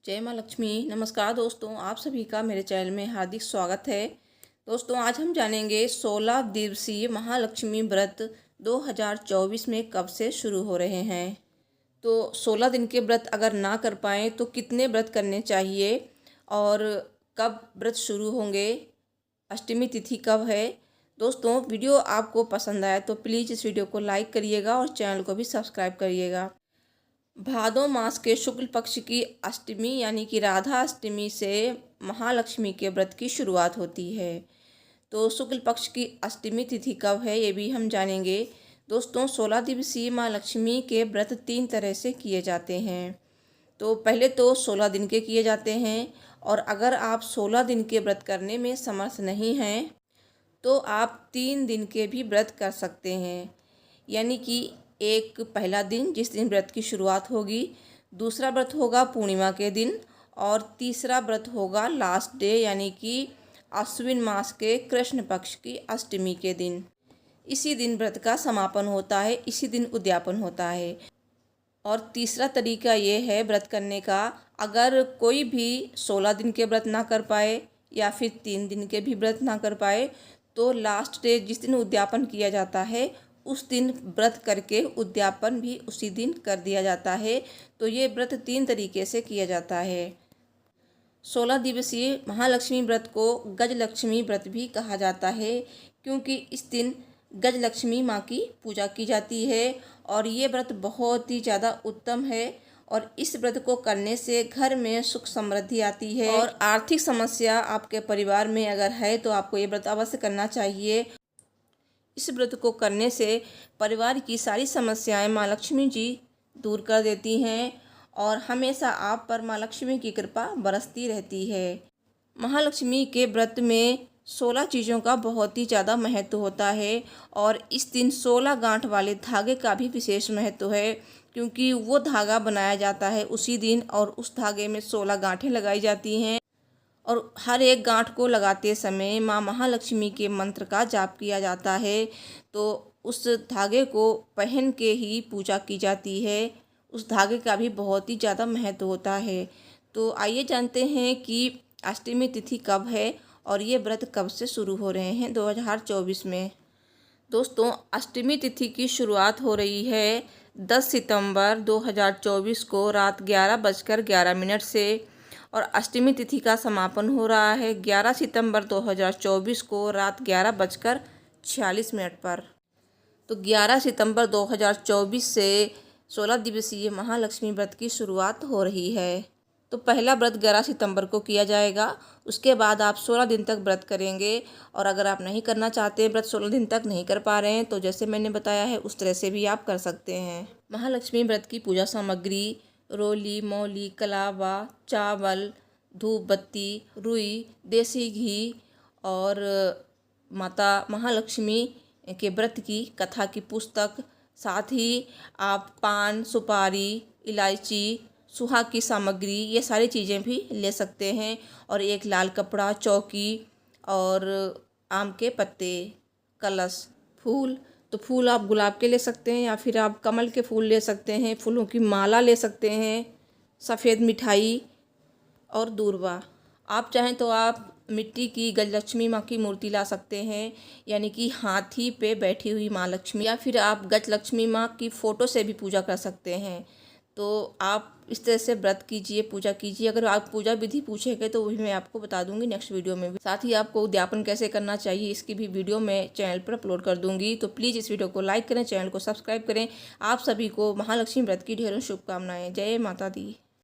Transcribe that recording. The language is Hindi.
जय माँ लक्ष्मी। नमस्कार दोस्तों, आप सभी का मेरे चैनल में हार्दिक स्वागत है। दोस्तों, आज हम जानेंगे 16 दिवसीय महालक्ष्मी व्रत 2024 में कब से शुरू हो रहे हैं। तो 16 दिन के व्रत अगर ना कर पाएँ तो कितने व्रत करने चाहिए और कब व्रत शुरू होंगे, अष्टमी तिथि कब है। दोस्तों, वीडियो आपको पसंद आया तो प्लीज़ इस वीडियो को लाइक करिएगा और चैनल को भी सब्सक्राइब करिएगा। भादों मास के शुक्ल पक्ष की अष्टमी यानी कि राधा अष्टमी से महालक्ष्मी के व्रत की शुरुआत होती है। तो शुक्ल पक्ष की अष्टमी तिथि कब है ये भी हम जानेंगे। दोस्तों, 16 दिवसीय माँ लक्ष्मी के व्रत 3 तरह से किए जाते हैं। तो पहले तो 16 दिन के किए जाते हैं, और अगर आप 16 दिन के व्रत करने में समर्थ नहीं हैं तो आप 3 दिन के भी व्रत कर सकते हैं। यानी कि एक पहला दिन जिस दिन व्रत की शुरुआत होगी, दूसरा व्रत होगा पूर्णिमा के दिन, और तीसरा व्रत होगा लास्ट डे यानी कि आश्विन मास के कृष्ण पक्ष की अष्टमी के दिन। इसी दिन व्रत का समापन होता है, इसी दिन उद्यापन होता है। और तीसरा तरीका ये है व्रत करने का, अगर कोई भी 16 दिन के व्रत ना कर पाए या फिर 3 दिन के भी व्रत ना कर पाए तो लास्ट डे जिस दिन उद्यापन किया जाता है उस दिन व्रत करके उद्यापन भी उसी दिन कर दिया जाता है। तो ये व्रत 3 तरीके से किया जाता है। 16 दिवसीय महालक्ष्मी व्रत को गजलक्ष्मी व्रत भी कहा जाता है, क्योंकि इस दिन गजलक्ष्मी माँ की पूजा की जाती है। और ये व्रत बहुत ही ज़्यादा उत्तम है, और इस व्रत को करने से घर में सुख समृद्धि आती है। और आर्थिक समस्या आपके परिवार में अगर है तो आपको ये व्रत अवश्य करना चाहिए। इस व्रत को करने से परिवार की सारी समस्याएं माँ लक्ष्मी जी दूर कर देती हैं, और हमेशा आप पर माँ लक्ष्मी की कृपा बरसती रहती है। महालक्ष्मी के व्रत में 16 चीज़ों का बहुत ही ज़्यादा महत्व होता है, और इस दिन 16 गांठ वाले धागे का भी विशेष महत्व है, क्योंकि वो धागा बनाया जाता है उसी दिन, और उस धागे में 16 गांठें लगाई जाती हैं। और हर एक गांठ को लगाते समय माँ महालक्ष्मी के मंत्र का जाप किया जाता है। तो उस धागे को पहन के ही पूजा की जाती है। उस धागे का भी बहुत ही ज़्यादा महत्व होता है। तो आइए जानते हैं कि अष्टमी तिथि कब है और ये व्रत कब से शुरू हो रहे हैं 2024 में। दोस्तों, अष्टमी तिथि की शुरुआत हो रही है 10 सितंबर 2024 को रात 11:11 से, और अष्टमी तिथि का समापन हो रहा है 11 सितंबर 2024 को रात 11:46 पर। तो 11 सितंबर 2024 से 16 दिवसीय महालक्ष्मी व्रत की शुरुआत हो रही है। तो पहला व्रत 11 सितंबर को किया जाएगा, उसके बाद आप 16 दिन तक व्रत करेंगे। और अगर आप नहीं करना चाहते, व्रत 16 दिन तक नहीं कर पा रहे हैं, तो जैसे मैंने बताया है उस तरह से भी आप कर सकते हैं। महालक्ष्मी व्रत की पूजा सामग्री रोली, मौली, कलावा, चावल, धूप बत्ती, रुई, देसी घी और माता महालक्ष्मी के व्रत की कथा की पुस्तक, साथ ही आप पान, सुपारी, इलायची, सुहाग की सामग्री, ये सारी चीज़ें भी ले सकते हैं। और एक लाल कपड़ा, चौकी और आम के पत्ते, कलश, फूल। तो फूल आप गुलाब के ले सकते हैं या फिर आप कमल के फूल ले सकते हैं, फूलों की माला ले सकते हैं, सफ़ेद मिठाई और दूर्वा। आप चाहें तो आप मिट्टी की गजलक्ष्मी माँ की मूर्ति ला सकते हैं, यानी कि हाथी पे बैठी हुई माँ लक्ष्मी, या फिर आप गजलक्ष्मी माँ की फ़ोटो से भी पूजा कर सकते हैं। तो आप इस तरह से व्रत कीजिए, पूजा कीजिए। अगर आप पूजा विधि पूछेंगे तो वही मैं आपको बता दूंगी नेक्स्ट वीडियो में भी। साथ ही आपको उद्यापन कैसे करना चाहिए इसकी भी वीडियो मैं चैनल पर अपलोड कर दूंगी। तो प्लीज़ इस वीडियो को लाइक करें, चैनल को सब्सक्राइब करें। आप सभी को महालक्ष्मी व्रत की ढेरों शुभकामनाएं। जय माता दी।